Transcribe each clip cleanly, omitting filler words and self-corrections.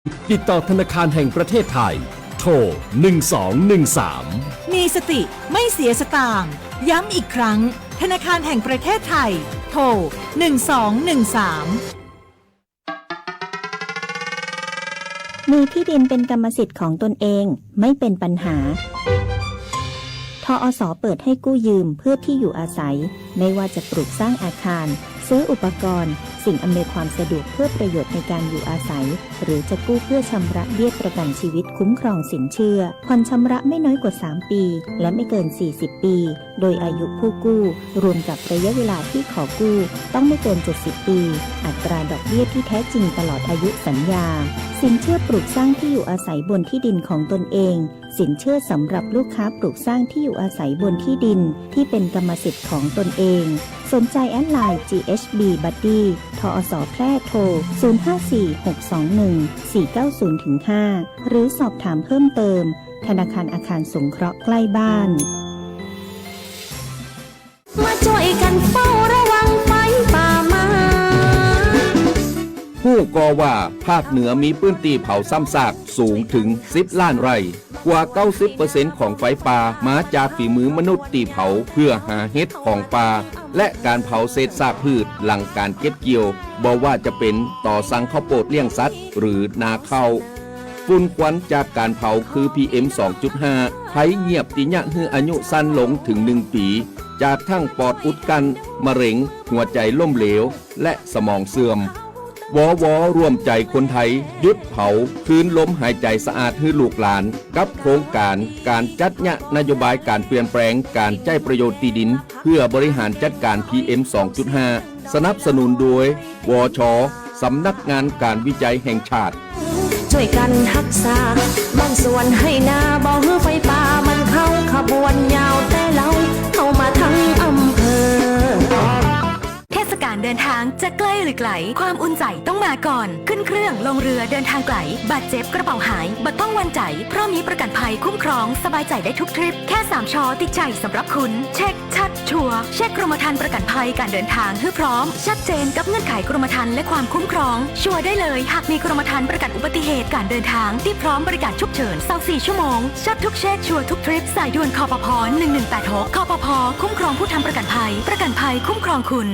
ติดต่อธนาคารแห่งประเทศไทยโทร1213มีสติไม่เสียสตางค์ย้ำอีกครั้งธนาคารแห่งประเทศไทยโทร1213มีที่ดินเป็นกรรมสิทธิ์ของตนเองไม่เป็นปัญหาทอส.เปิดให้กู้ยืมเพื่อที่อยู่อาศัยไม่ว่าจะปลูกสร้างอาคารซื้ออุปกรณ์สิ่งอำนวยความสะดวกเพื่อประโยชน์ในการอยู่อาศัยหรือจะกู้เพื่อชำระเบี้ยประกันชีวิตคุ้มครองสินเชื่อผ่อนชำระไม่น้อยกว่า3ปีและไม่เกิน40ปีโดยอายุผู้กู้รวมกับระยะเวลาที่ขอกู้ต้องไม่เกิน70ปีอัตราดอกเบี้ยที่แท้จริงตลอดอายุสัญญาสินเชื่อปลูกสร้างที่อยู่อาศัยบนที่ดินของตนเองสินเชื่อสำหรับลูกค้าปลูกสร้างที่อยู่อาศัยบนที่ดินที่เป็นกรรมสิทธิ์ของตนเองสนใจแอดไลน์ GHB Buddy ทอส.แพร่โทร 0546214490-5 หรือสอบถามเพิ่มเติมธนาคารอาคารสงเคราะห์ใกล้บ้านมาช่วยกันเฝ้าระวังไฟป่ามาผู้ก่อว่าภาคเหนือมีพื้นที่เผาซ้ำซากสูงถึง10 ล้านไร่กว่า 90% ของไฟป่ามาจากฝีมือมนุษย์ตีเผาเพื่อหาเห็ดของป่าและการเผาเศษซากพืชหลังการเก็บเกี่ยวบ่ว่าจะเป็นต่อสั่งข้าวโพดเลี้ยงสัตว์หรือนาข้าวฝุ่นควันจากการเผาคือ PM 2.5 ภัยเงียบติยะฮืออายุสั้นลงถึง1 ปีจากทั้งปอดอุดกันมะเร็งหัวใจล้มเหลวและสมองเสื่อมวร่วมใจคนไทยหยุดเผาคืนลมหายใจสะอาดให้ลูกหลานกับโครงการจัดนโยบายการเปลี่ยนแปลงการใช้ประโยชน์ที่ดินเพื่อบริหารจัดการ PM 2.5 สนับสนุนโดยวช.สำนักงานการวิจัยแห่งชาติช่วยกันรักษาบางส่วนให้นาบ่ฮื้อไฟป่ามันเข้าขบวนยาวแต่เราเข้ามาทั้งอำเภอเทศกาลเดินทางจะใกล้หรือไกลความอุ่นใจต้องมาก่อนขึ้นเครื่องลงเรือเดินทางไกลบาดเจ็บกระเป๋าหายบัดต้องวันใจเพราะมีประกันภัยคุ้มครองสบายใจได้ทุกทริปแค่3 ชอติดใจสำหรับคุณเช็คชัดชัวร์เช็คกรมธรรม์ประกันภัยการเดินทางให้พร้อมชัดเจนกับเงื่อนไขกรมธรรม์และความคุ้มครองชัวร์ได้เลยหากมีกรมธรรม์ประกันอุบัติเหตุการเดินทางที่พร้อมบริการฉุกเฉิน24 ชั่วโมงชัดทุกเช็คชัวร์ทุกทริปสายด่วนคปภ1186คปภคุ้มครองผู้ทำประกันภัยคุ้มครองคุณ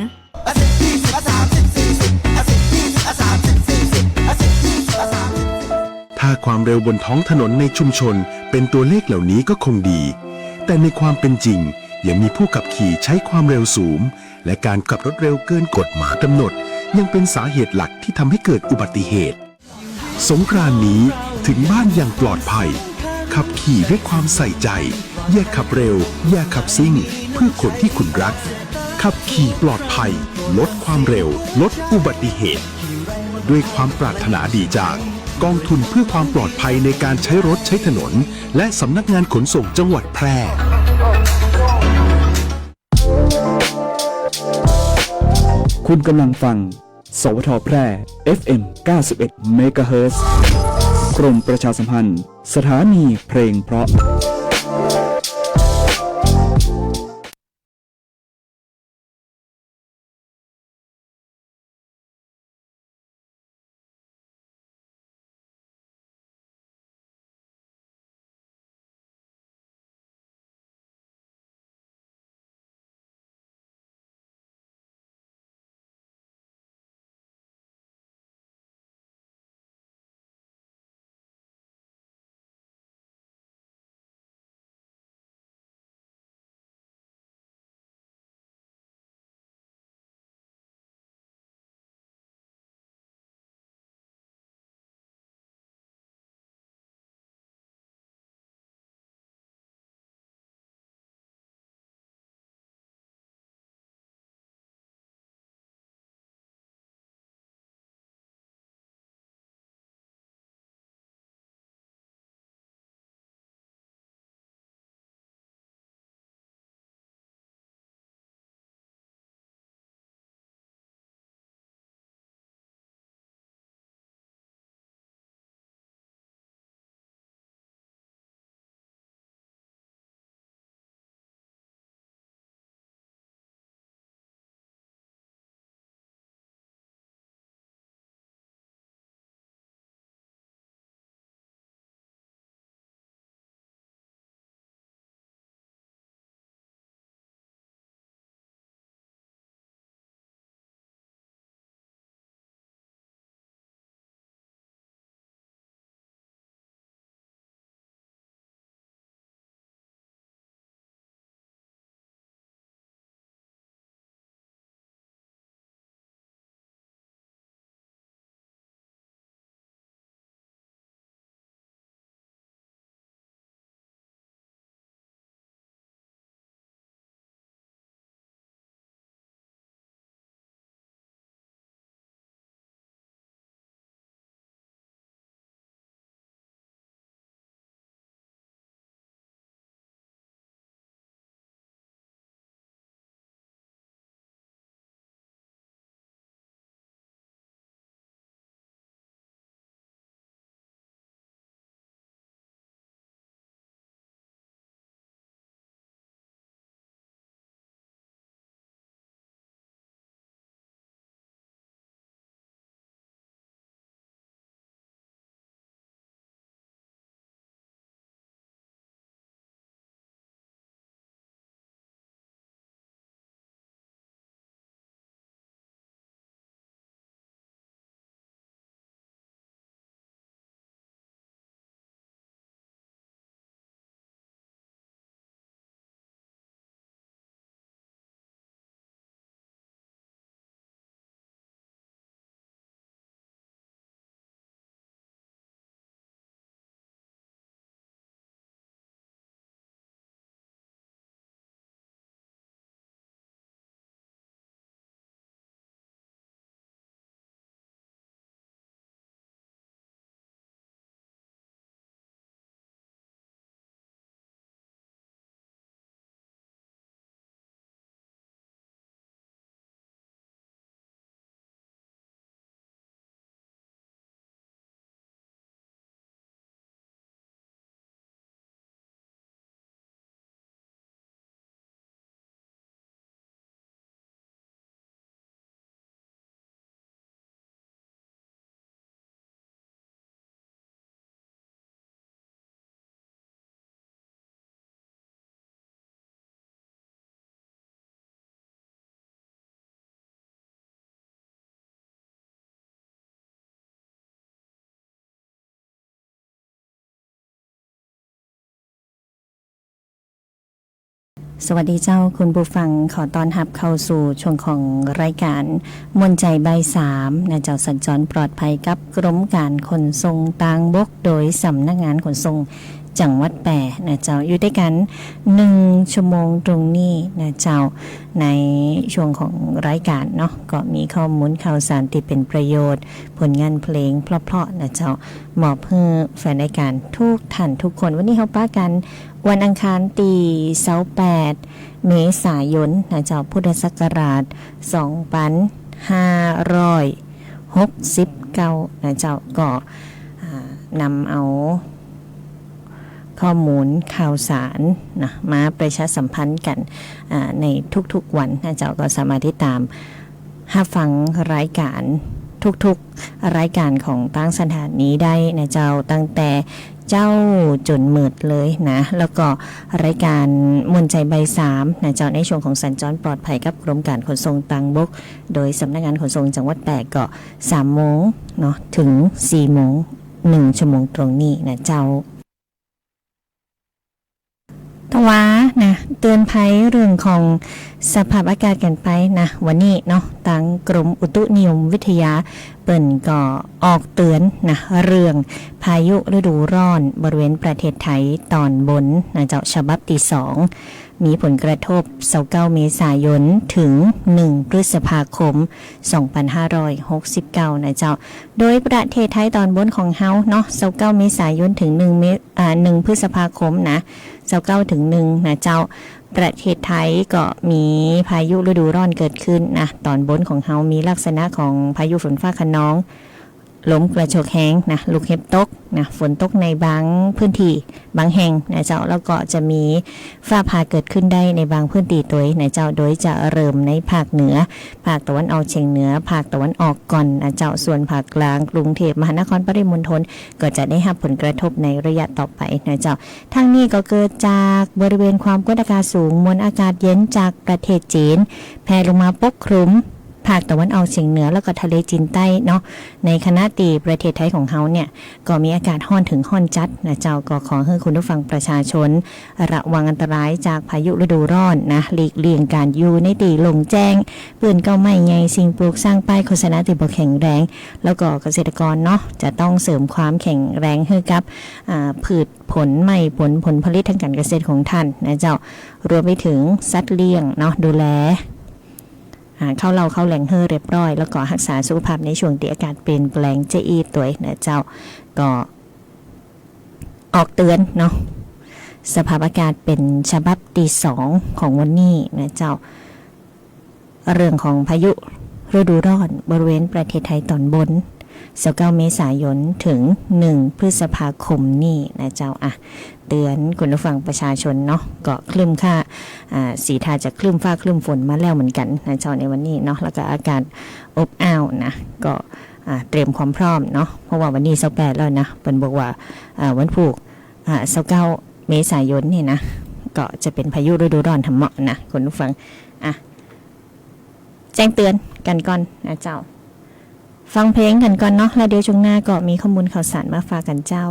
ถ้าความเร็วบนท้องถนนในชุมชนเป็นตัวเลขเหล่านี้ก็คงดีแต่ในความเป็นจริงยังมีผู้ขับขี่ใช้ความเร็วสูงและการขับรถเร็วเกินกฎหมายกำหนดยังเป็นสาเหตุหลักที่ทำให้เกิดอุบัติเหตุสงกรานต์นี้ถึงบ้านอย่างปลอดภัยขับขี่ด้วยความใส่ใจอย่าขับเร็วอย่าขับซิ่งเพื่อคนที่คุณรักขับขี่ปลอดภัยลดความเร็วลดอุบัติเหตุด้วยความปรารถนาดีจากกองทุนเพื่อความปลอดภัยในการใช้รถใช้ถนนและสำนักงานขนส่งจังหวัดแพร่คุณกำลังฟังสวทแพร่ FM 91 MHz กรมประชาสัมพันธ์สถานีเพลงเพราะ สวัสดีเจ้าคุณผู้ฟังขอต้อนรับเข้าสู่ช่วงของรายการมวลใจใบสามนะเจ้าสัญจรปลอดภัยกับกรมการขนส่งทางบกโดยสำนักงานขนส่งจังหวัดแปร่นะเจ้าอยู่ด้วยกัน1ชั่วโมงตรงนี้นะเจ้าในช่วงของรายการเนาะก็มีข้อมูลข่าวสารที่เป็นประโยชน์ผลงานเพลงเพราะๆนะเจ้ามอบเพื่อแฟนรายการทุกท่านทุกคนวันนี้เราป้ากันวันอังคารตี28เมษายนนะเจ้าพุทธศักราช2569นะเจ้าก็นำเอาข้อมูลข่าวสารนะมาประชาสัมพันธ์กันในทุกๆวันนะเจ้าก็สามารถที่ตามฟังรายการทุกๆรายการของตั้งสถานีได้นะเจ้าตั้งแต่เจ้าจนมืดเลยนะแล้วก็รายการมวลใจใบสามนะเจ้าในช่วงของสัญจรปลอดภัยกับกรมการขนส่งทางบกโดยสำนักงานขนส่งจังหวัดแปร่ก็3 โมงเนาะถึง4 โมง1 ชั่วโมงตรงนี้นะเจ้าตะว้านะเตือนภัยเรื่องของสภาพอากาศกันไปนะวันนี้เนาะทางกรมอุตุนิยมวิทยาเปิ่นก็ออกเตือนนะเรื่องพายุฤดูร้อนบริเวณประเทศไทยตอนบนนะเจ้าฉบับที่2มีผลกระทบ29เมษายนถึง1พฤษภาคม2569นะเจ้าโดยประเทศไทยตอนบนของเฮาเนาะ29เมษายนถึง1พฤษภาคมนะ29ถึง1นะเจ้าประเทศไทยก็มีพายุฤดูร้อนเกิดขึ้นนะตอนบนของเฮามีลักษณะของพายุฝนฟ้าคะนองลมกระโชกแห้งนะลูกเห็บตกนะฝนตกในบางพื้นที่บางแห่งนะเจ้าแล้วก็จะมีฟ้าผ่าเกิดขึ้นได้ในบางพื้นที่ตัวนะเจ้าโดยจะเริ่มในภาคเหนือภาคตะวันออกเฉียงเหนือภาคตะวันออกก่อนนะเจ้าส่วนภาคกลางกรุงเทพมหานครปริมณฑลก็จะได้รับผลกระทบในระยะต่อไปนะเจ้าทั้งนี้ก็เกิดจากบริเวณความกดอากาศสูงมวลอากาศเย็นจากประเทศจีนแผ่ลงมาปกคลุมภาคตะวันออกเฉียงเหนือแล้วก็ทะเลจีนใต้เนาะในขณะที่ประเทศไทยของเฮาเนี่ยก็มีอากาศร้อนถึงร้อนจัดนะเจ้าก็ขอให้คุณผู้ฟังประชาชนระวังอันตรายจากพายุฤดูร้อนนะหลีกเลี่ยงการอยู่ในที่โล่งแจ้งปืนเก้าไม้ใหญ่สิ่งปลูกสร้างป้ายโฆษณาที่บ่แข็งแรงแล้วก็เกษตรกรเนาะจะต้องเสริมความแข็งแรงให้กับพืชผลไม้ผลผลิตทางการเกษตรของท่านนะเจ้ารวมไปถึงสัตว์เลี้ยงเนาะดูแลเข้าแหล่งเรียบร้อยแล้วก็รักษาสุขภาพในช่วงที่อากาศเปลี่ยนแปลงจะอีตัวนะเจ้าก็ออกเตือนเนาะสภาพอากาศเป็นฉบับที่2ของวันนี้นะเจ้าเรื่องของพายุฤดูร้อนบริเวณประเทศไทยตอนบน29เมษายนถึง1พฤษภาคมนี้นะเจ้าเตือนคุณผู้ฟังประชาชนเนาะก็คลื่นค่าสีทาจะคลื่นฟ้าคลื่นฝนมาแล้วเหมือนกันนะเจ้าในวันนี้เนาะแล้วก็อากาศอบอ้าวนะก็เตรียมความพร้อมเนาะเพราะว่าวันนี้28แล้วนะเปิ้นบอกว่าวันพุธ29เมษายนนี่นะก็จะเป็นพายุฤดูร้อนทำเหมาะนะคุณผู้ฟังแจ้งเตือนกันก่อนนะเจ้าฟังเพลงกันก่อนเนาะแล้วเดี๋ยวช่วงหน้าก็มีข้อมูลข่าวสารมาฝากกันเจ้า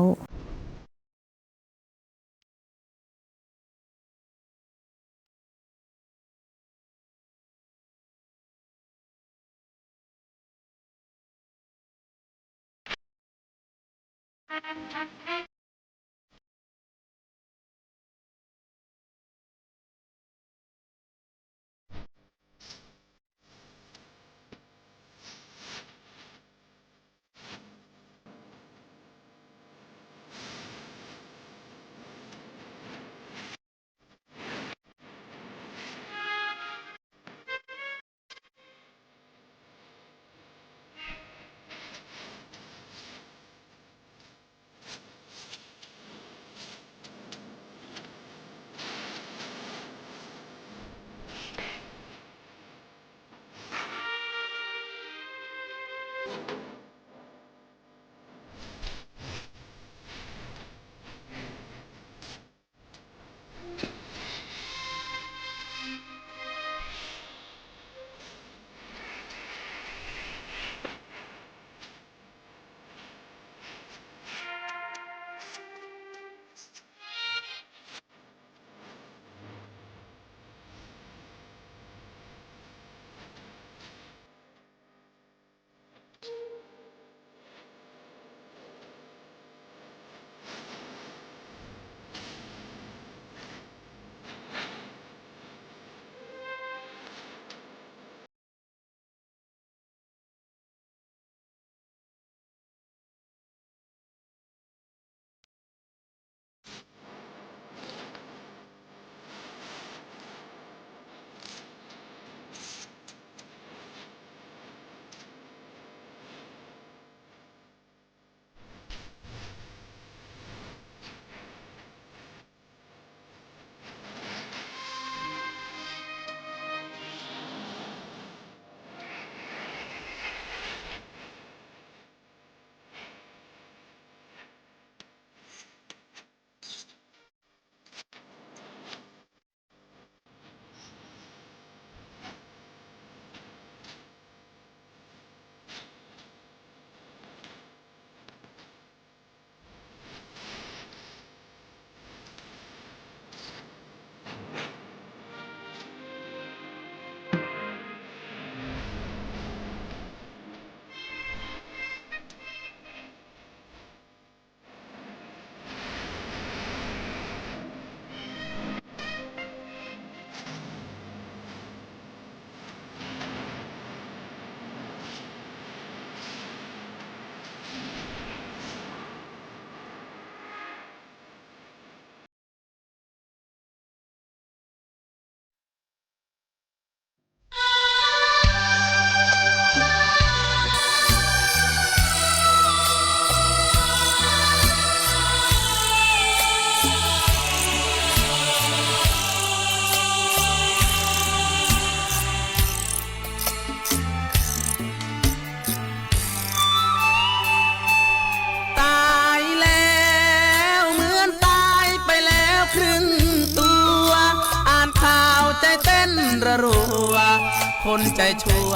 คนใจชั่ว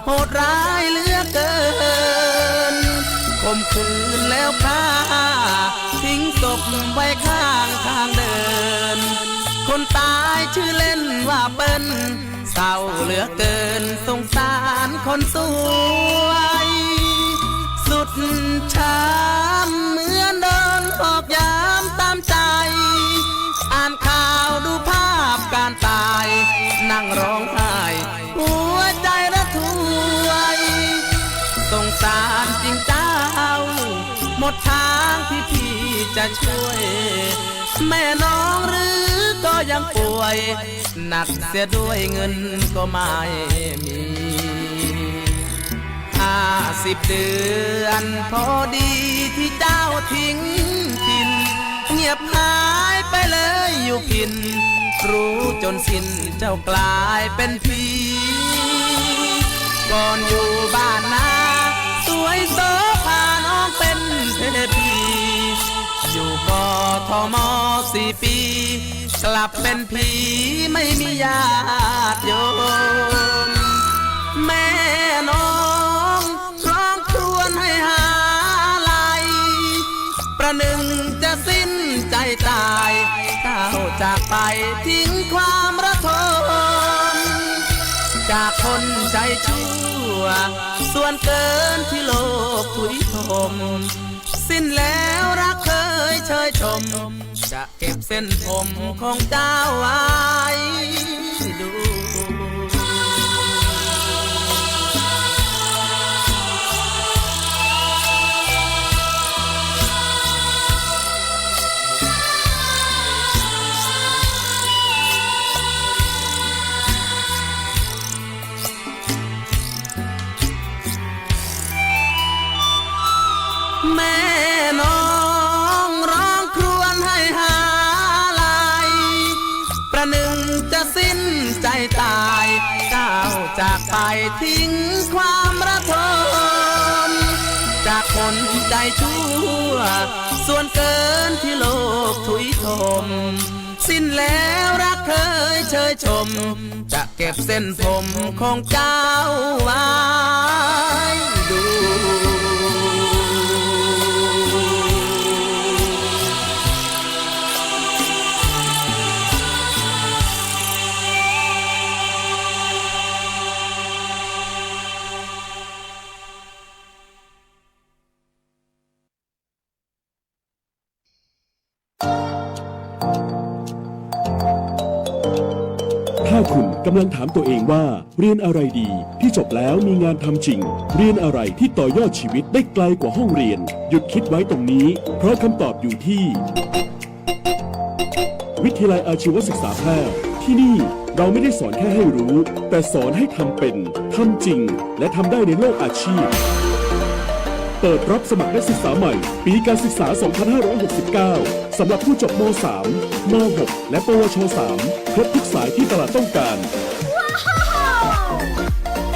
โหดร้ายเหลือเกินข่มขืนแล้วฆ่าทิ้งศพไว้ข้างทางเดินคนตายชื่อเล่นว่าเปิ้ลเศร้าเหลือเกินสงสารคนสวยสุดช้ำเหมือนโดนหอกยามตามใจอ่านข่าวดูภาพการตายนั่งร้องไห้หัวใจระทวยสงสารจริงเจ้าหมดทางที่พี่จะช่วยแม่น้องหรือก็ยังป่วยหนักเสียด้วยเงินก็ไม่มี50 เดือนพอดีที่เจ้าทิ้งถิ่นเงียบหายไปเลยอยู่พินรู้จนสิ้นเจ้ากลายเป็นผีก่อนอยู่บ้านนาสวยโสภาน้องเป็นเทพีอยู่กทม4 ปีกลับเป็นผีไม่มีญาติโยมแม่น้องร้องครวญให้หาไหลประหนึ่งจะสิ้นใจตายก้าวจากไปทิ้งความระทมจากคนใจชั่วส่วนเกินที่โลกถุยทมสิ้นแล้วรักเคยเชยชมจะเก็บเส้นผมของเจ้าไว้ดู แม่น้องร้องครวญให้หาไหลประหนึ่งจะสิ้นใจตายก้าวจากไปทิ้งความระทมจากคนใจชั่วส่วนเกินที่โลกถุยทมสิ้นแล้วรักเคยเชยชมจะเก็บเส้นผมของเจ้าไว้ดู ถ้าคุณกำลังถามตัวเองว่าเรียนอะไรดีที่จบแล้วมีงานทำจริงเรียนอะไรที่ต่อยอดชีวิตได้ไกลกว่าห้องเรียนหยุดคิดไว้ตรงนี้เพราะคำตอบอยู่ที่วิทยาลัยอาชีวศึกษาแพร่ที่นี่เราไม่ได้สอนแค่ให้รู้แต่สอนให้ทำเป็นทำจริงและทำได้ในโลกอาชีพเปิดรับสมัครนักศึกษาใหม่ปีการศึกษา 2569 สำหรับผู้จบม.3 ม.6 และปวช.3 ครบทุกสายที่ตลาดต้องการ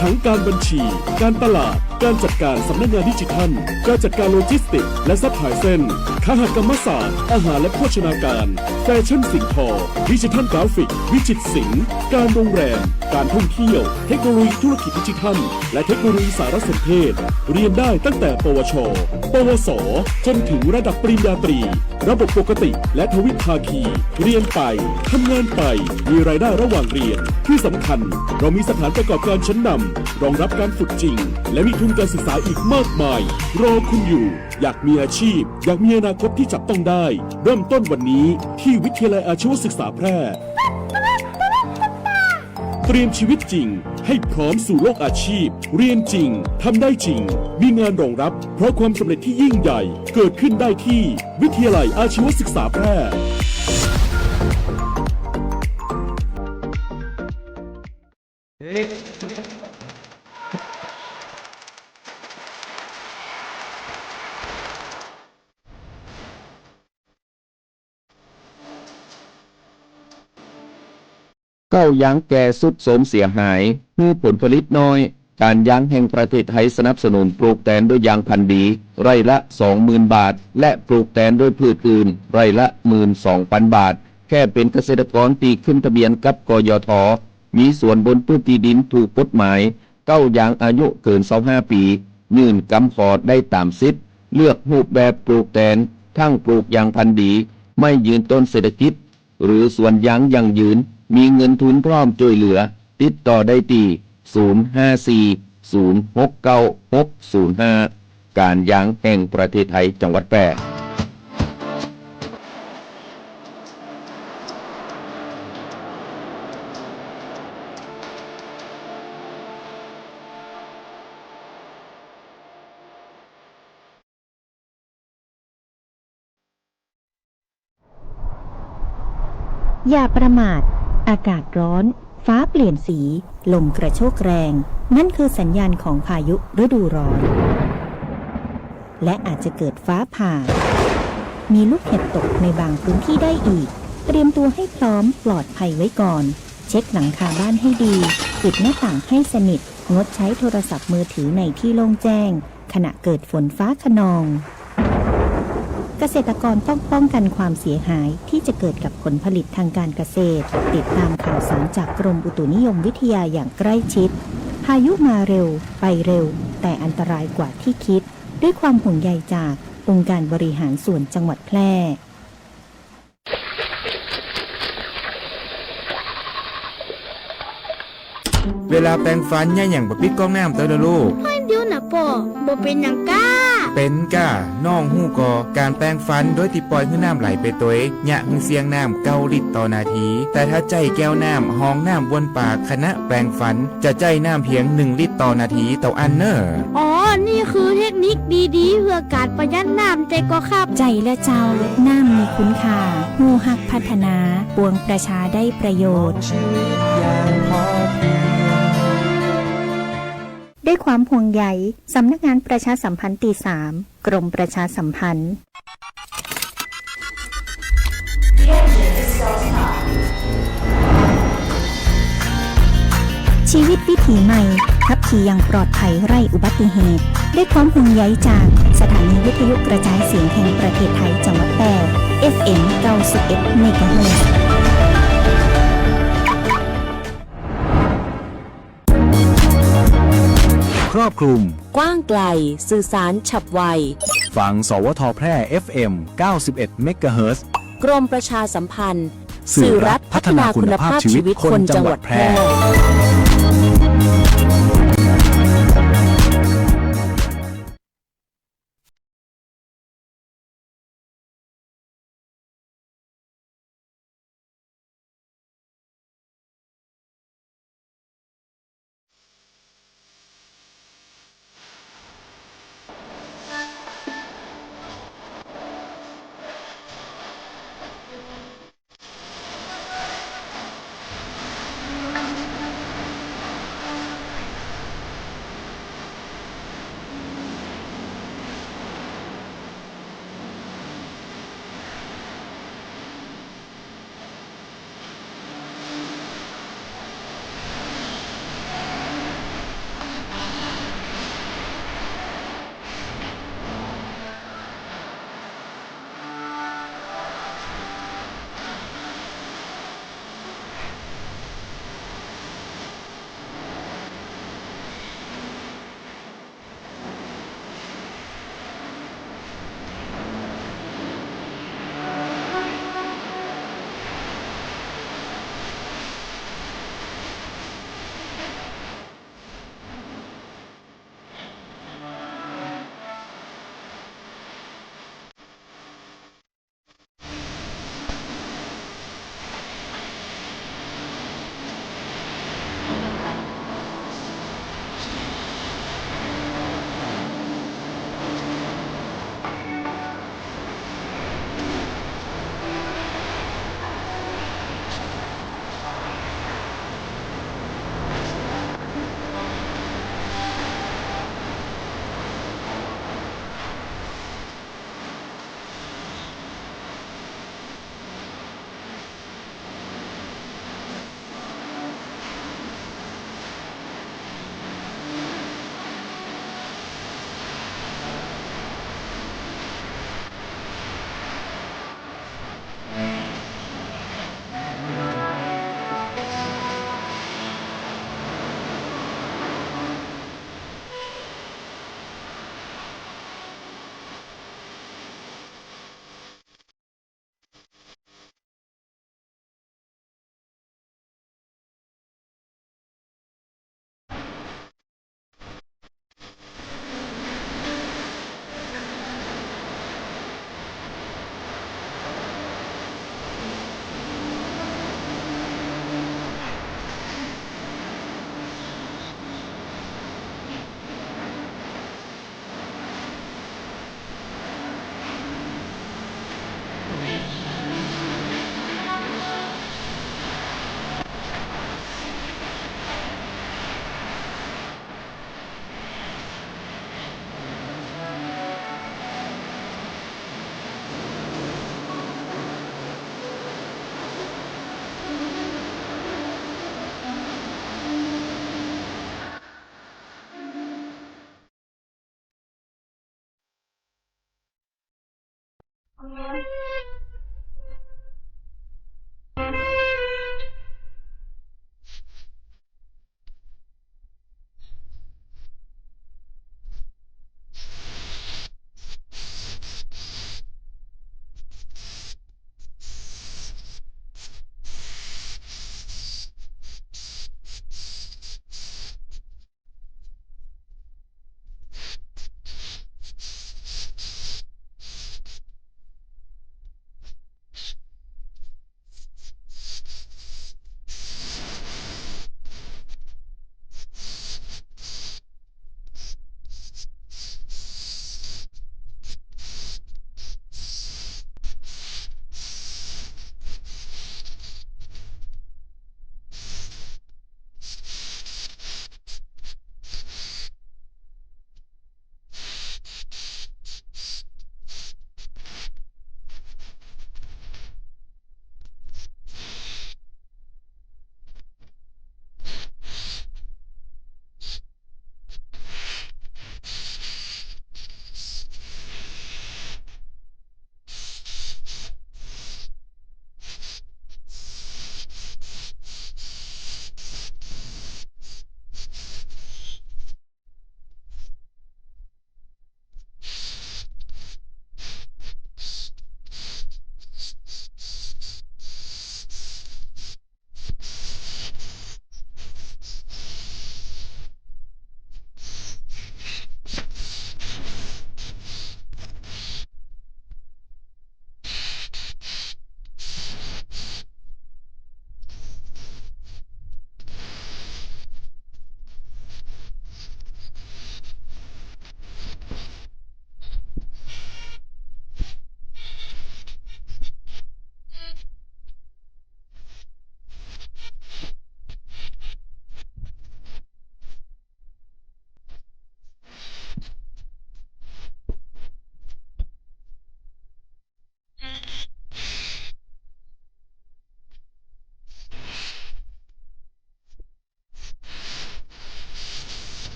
ทั้งการบัญชีการตลาดการจัดการสำนักงานดิจิทัลการจัดการโลจิสติกส์และซัพพลายเส้นคหกรรมศาสตร์อาหารและโภชนาการแฟชั่นสิ่งทอดิจิทัลกราฟิกวิจิตรศิลป์การโรงแรมการท่องเที่ยวเทคโนโลยีธุรกิจดิจิทัลและเทคโนโลยีสารสนเทศเรียนได้ตั้งแต่ปวช ปวส จนถึงระดับปริญญาตรีระบบปกติและทวิภาคีเรียนไปทำงานไปมีรายได้ระหว่างเรียนที่สำคัญเรามีสถานประกอบการชั้นนำรองรับการฝึกจริงและมีทุนการศึกษาอีกมากมายรอคุณอยู่อยากมีอาชีพอยากมีอนาคตที่จับต้องได้เริ่มต้นวันนี้ที่วิทยาลัยอาชีวศึกษาแพร่เตรียมชีวิตจริงให้พร้อมสู่โลกอาชีพเรียนจริงทำได้จริงมีงานรองรับเพราะความสำเร็จที่ยิ่งใหญ่เกิดขึ้นได้ที่วิทยาลัยอาชีวศึกษาแพร่เข้ายางแก่สุดโสมเสียหายเพื่อผลผลิตน้อยการยางแห่งประเทศไทยสนับสนุนปลูกแตนด้วยยางพันธุ์ดีไร่ละ 20,000 บาทและปลูกแตนด้วยพืชอื่นไร่ละ 12,000 บาทแค่เป็นเกษตรกรตีขึ้นทะเบียนกับกยท มีส่วนบนพื้นที่ดินถูกกฎหมายเก้าอย่างอายุเกิน25 ปียื่นกำขอได้ตามสิทธิ์เลือกรูปแบบปลูกแทนทั้งปลูกอย่างพันธุ์ดีไม่ยืนต้นเศรษฐกิจหรือสวนยางยั่งยืนมีเงินทุนพร้อมช่วยเหลือติดต่อได้ที่054-069-605 การยางแห่งประเทศไทยจังหวัดแพร่อย่าประมาทอากาศร้อนฟ้าเปลี่ยนสีลมกระโชกแรงนั่นคือสัญญาณของพายุฤดูร้อนและอาจจะเกิดฟ้าผ่ามีลูกเห็บตกในบางพื้นที่ได้อีกเตรียมตัวให้พร้อมปลอดภัยไว้ก่อนเช็คหลังคาบ้านให้ดีปิดหน้าต่างให้สนิทงดใช้โทรศัพท์มือถือในที่โล่งแจ้งขณะเกิดฝนฟ้าคะนองเกษตรกรต้องป้องกันความเสียหายที่จะเกิดกับผลผลิตทางการเกษตรติดตามข่าวสารจากกรมอุตุนิยมวิทยาอย่างใกล้ชิดพายุมาเร็วไปเร็วแต่อันตรายกว่าที่คิดด้วยความห่วงใยจากองค์การบริหารส่วนจังหวัดแพร่เวลาแปรงฟันอย่าหยั่งบ่ปิดก๊อกน้ำเตอเด้อลูกให้เดี๋ยวนะป่อบ่เป็นหยังก้าเป็นก้าน้องฮู้กอการแปรงฟันโดยที่ปล่อยให้น้ำไหลไปตัวหยะเสียงน้ำ9 ลิตรต่อนาทีแต่ถ้าใจแก้วน้ำห้องน้ำวนปากขณะแปรงฟันจะใจน้ำเพียง1 ลิตรต่อนาทีต่ออันเนออ๋อนี่คือเทคนิคดีๆเพื่อการประหยัดน้ำใจก็ครับใจและเจ้าน้ำมีคุณค่าฮู้ฮักพัฒนาปวงประชาได้ประโยชน์ด้วยความห่วงใยสำนักงานประชาสัมพันธ์ตี3กรมประชาสัมพันธ์ชีวิตวิถีใหม่ขับขี่อย่างปลอดภัยไร้อุบัติเหตุด้วยความห่วงใยจากสถานีวิทยุกระจายเสียงแห่งประเทศไทยจังหวัดแพร่ FM 91 เมกะเฮิรตซ์ครอบคลุมกว้างไกลสื่อสารฉับไวฟังสวทแพร่ FM 91 เมกะเฮิรตซ์กรมประชาสัมพันธ์สื่อรัฐพัฒนาคุณภาพชีวิตคนจังหวัดแพร่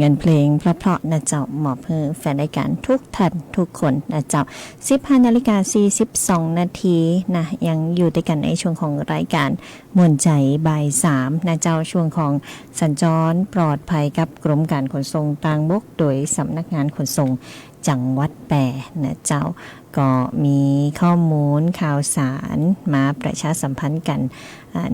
งานเพลงเพราะๆนะเจ้ามอบให้แฟนรายการทุกท่านทุกคนนะเจ้า 15:42 นาทีนะยังอยู่ด้วยกันในช่วงของรายการมวลใจบ่าย 3นะเจ้าช่วงของสัญจรปลอดภัยกับกรมการขนส่งทางบกโดยสำนักงานขนส่งจังหวัดแปรนะเจ้าก็มีข้อมูลข่าวสารมาประชาสัมพันธ์กัน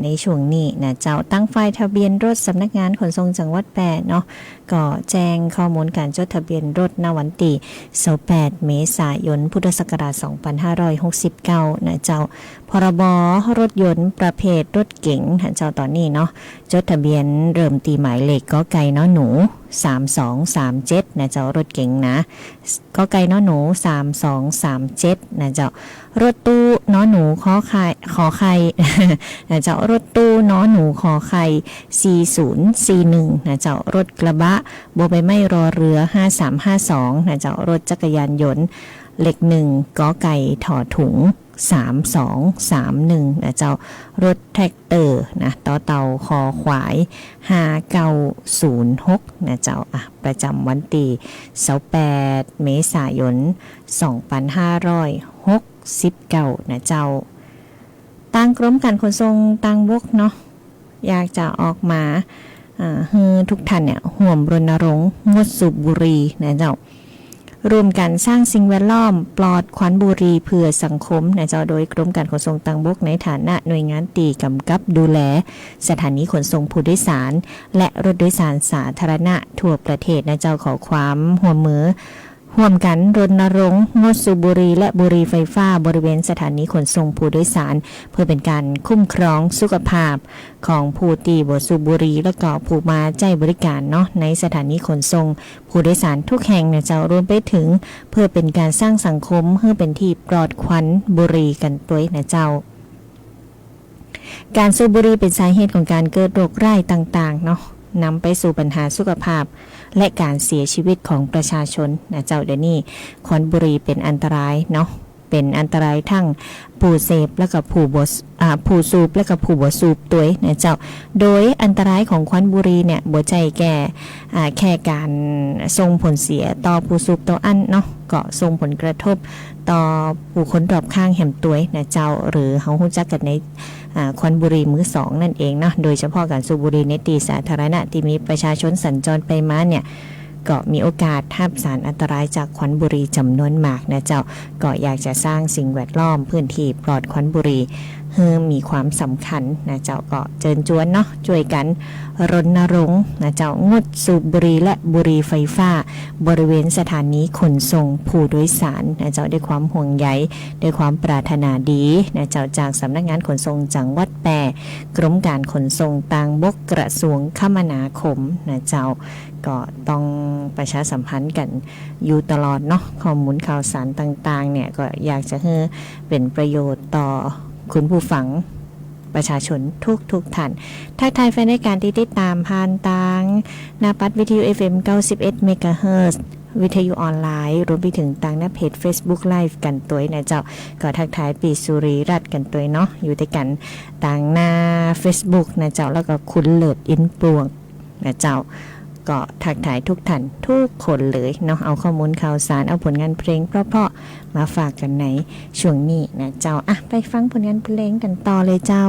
ในช่วงนี้นะเจ้าตั้งไฟล์ทะเบียนรถสำนักงานขนส่งจังหวัดแปรเนาะก็แจ้งข้อมูลการจดทะเบียนรถณวันที่28 เมษายน พุทธศักราช 2569นะเจ้าพรบรถยนต์ประเภทรถเก๋งนะเจ้าตอนนี้เนาะจดทะเบียนเริ่มตีหมายเลขกไก่นหนู3237นะเจ้ารถเก๋งนะกไก่นหนู3237นะเจ้ารถตู้นหนูขอไข่นะเจ้ารถตู้นหนูขอไข่4041นะเจ้ารถกระบะบ่ใบไม้รอเรือ5352นะเจ้ารถจักรยานยนต์เลข1กไก่ถอถุง3231นะเจ้ารถแท็กเตอร์นะต่อเต่าคอขวาย5906นะเจ้าประจำวันที่28 เมษายน 2569นะเจ้าตั้งกรมการขนส่งทางบกเนาะอยากจะออกมาให้ทุกท่านเนี่ยร่วมรณรงค์งดสูบบุหรี่นะเจ้ารวมกันสร้างสิ่งแวดล้อมปลอดควันบุหรี่เพื่อสังคมนะเจ้าโดยกรมการขนส่งทางบกในฐานะหน่วยงานตีกำกับดูแลสถานีขนส่งผู้โดยสารและรถโดยสารสาธารณะทั่วประเทศนะเจ้าขอความร่วมมือร่วมกันรณรงค์งดสูบบุหรี่และบุหรี่ไฟฟ้าบริเวณสถานีขนส่งผู้โดยสารเพื่อเป็นการคุ้มครองสุขภาพของผู้ที่บ่สูบบุหรี่และก็ผู้มาใช้บริการเนาะในสถานีขนส่งผู้โดยสารทุกแห่งเนี่ยจะรวมไปถึงเพื่อเป็นการสร้างสังคมให้เป็นที่ปลอดควันบุหรี่กันด้วยนะเจ้าการสูบบุหรี่เป็นสาเหตุของการเกิดโรคร้ายต่างๆเนาะนำไปสู่ปัญหาสุขภาพและการเสียชีวิตของประชาชนนะเจ้าเดี๋ยวนี้ควันบุหรี่เป็นอันตรายเนาะเป็นอันตรายทั้งผู้เสพและก็ผู้สูบและก็ผู้บ่สูบตัวนะเจ้าโดยอันตรายของควันบุหรี่เนี่ยบ่ใจแค่การส่งผลเสียต่อผู้สูบต่ออันเนาะก็ส่งผลกระทบต่อผู้คนรอบข้างแห่มตัวนะเจ้าหรือเฮาฮู้จักกันในควันบุหรี่มือสองนั่นเองเนาะโดยเฉพาะการสูบบุหรี่ในที่สาธารณะที่มีประชาชนสัญจรไปมาเนี่ยก็มีโอกาสรับสารอันตรายจากควันบุหรี่จำนวนมากนะเจ้าก็อยากจะสร้างสิ่งแวดล้อมพื้นที่ปลอดควันบุหรี่ให้มีความสำคัญนะเจ้าก็เชิญชวนเนาะช่วยกันรณรงค์นะเจ้างดสูบบุหรี่และบุหรี่ไฟฟ้าบริเวณสถานีขนส่งผู้โดยสารนะเจ้าด้วยความห่วงใยด้วยความปรารถนาดีนะเจ้าจากสำนักงานขนส่งจังหวัดแปรกรมการขนส่งทางบกกระทรวงคมนาคมนะเจ้าก็ต้องประชาสัมพันธ์กันอยู่ตลอดเนาะข้อมูลข่าวสารต่างๆเนี่ยก็อยากจะให้เป็นประโยชน์ต่อคุณผู้ฟังประชาชนทุกท่านทักทายแฟนรายการที่ติดตามผ่านทางหน้าปัดวิทยุ FM 91 เมกะเฮิรตซ์วิทยุออนไลน์รวมไปถึงทางหน้าเพจ Facebook Live กันตัวนะเจ้าก็ทักทายปีสุริรัตน์กันตัวเนาะอยู่ด้วยกันทางหน้า Facebook นะเจ้าแล้วก็คุณเลิศอินปวงนะเจ้าก็ทักทายทุกท่านทุกคนเลยเนาะเอาข้อมูลข่าวสารเอาผลงานเพลงเพราะๆมาฝากกันในช่วงนี้นะเจ้าไปฟังผลงานเพลงกันต่อเลยเจ้า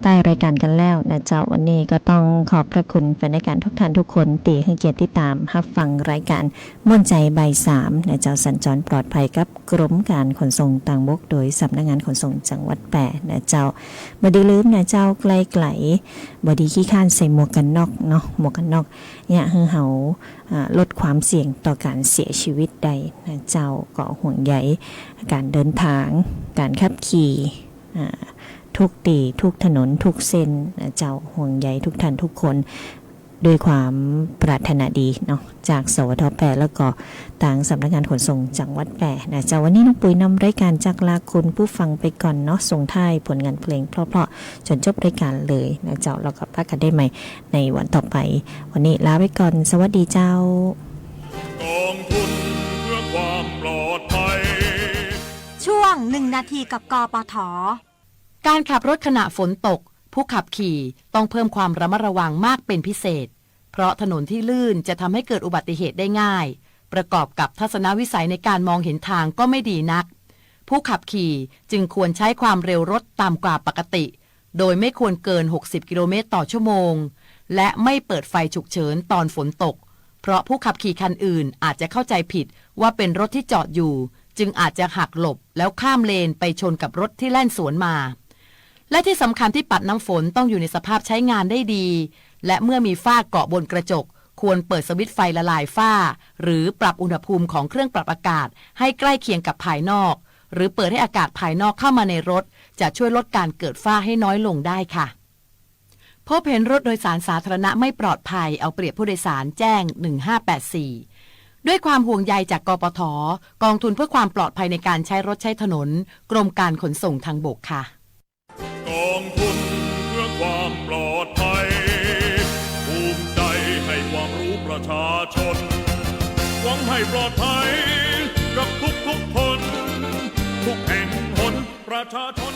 ใต้รายการกันแล้วนะเจ้าวันนี้ก็ต้องขอบพระคุณแฟนรายการทุกท่านทุกคนตีให้เกียรติติดตามรับฟังรายการม่วนใจบ่าย3นะเจ้าสัญจรปลอดภัยกับกรมการขนส่งทางบกโดยสำนักงานขนส่งจังหวัดแปะนะเจ้าบ่ได้ลืมนะเจ้าไกลไกลบ่ดีขี้ข้านใส่หมวกกันน็อกเนาะหมวกกันน็อกเนี่ยให้เฮาลดความเสี่ยงต่อการเสียชีวิตได้นะเจ้าก็ห่วงใยการเดินทางการขับขี่ทุกตีทุกถนนทุกเส้นนะเจ้าห่วงใยทุกท่านทุกคนด้วยความปรารถนาดีเนาะจากสวทแปรแล้วก็ทางสำนักงานขนส่งจังหวัดแปรนะเจ้าวันนี้น้องปุ๋ยนำรายการจากลาคุณผู้ฟังไปก่อนเนาะส่งท้ายผลงานเพลงเพราะๆจนจบรายการเลยนะเจ้าเราก็พักกันได้ใหม่ในวันต่อไปวันนี้ลาไปก่อนสวัสดีเจ้ากองทุนเพื่อความปลอดภัยช่วง1 นาทีกับกปท.การขับรถขณะฝนตกผู้ขับขี่ต้องเพิ่มความระมัดระวังมากเป็นพิเศษเพราะถนนที่ลื่นจะทำให้เกิดอุบัติเหตุได้ง่ายประกอบกับทัศนวิสัยในการมองเห็นทางก็ไม่ดีนักผู้ขับขี่จึงควรใช้ความเร็วรถต่ำกว่าปกติโดยไม่ควรเกิน60กิโลเมตรต่อชั่วโมงและไม่เปิดไฟฉุกเฉินตอนฝนตกเพราะผู้ขับขี่คันอื่นอาจจะเข้าใจผิดว่าเป็นรถที่จอดอยู่จึงอาจจะหักหลบแล้วข้ามเลนไปชนกับรถที่แล่นสวนมาและที่สำคัญที่ปัดน้ำฝนต้องอยู่ในสภาพใช้งานได้ดีและเมื่อมีฝ้าเกาะบนกระจกควรเปิดสวิตช์ไฟละลายฝ้าหรือปรับอุณหภูมิของเครื่องปรับอากาศให้ใกล้เคียงกับภายนอกหรือเปิดให้อากาศภายนอกเข้ามาในรถจะช่วยลดการเกิดฝ้าให้น้อยลงได้ค่ะพบเห็นรถโดยสารสาธารณะไม่ปลอดภัยเอาเปรียบผู้โดยสารแจ้ง1584ด้วยความห่วงใยจากกปท.กองทุนเพื่อความปลอดภัยในการใช้รถใช้ถนนกรมการขนส่งทางบกค่ะกองทุนเพื่อความปลอดภัยภูมิใจให้ความรู้ประชาชนหวังให้ปลอดภัยกับทุกคนทุกแห่งหนประชาชน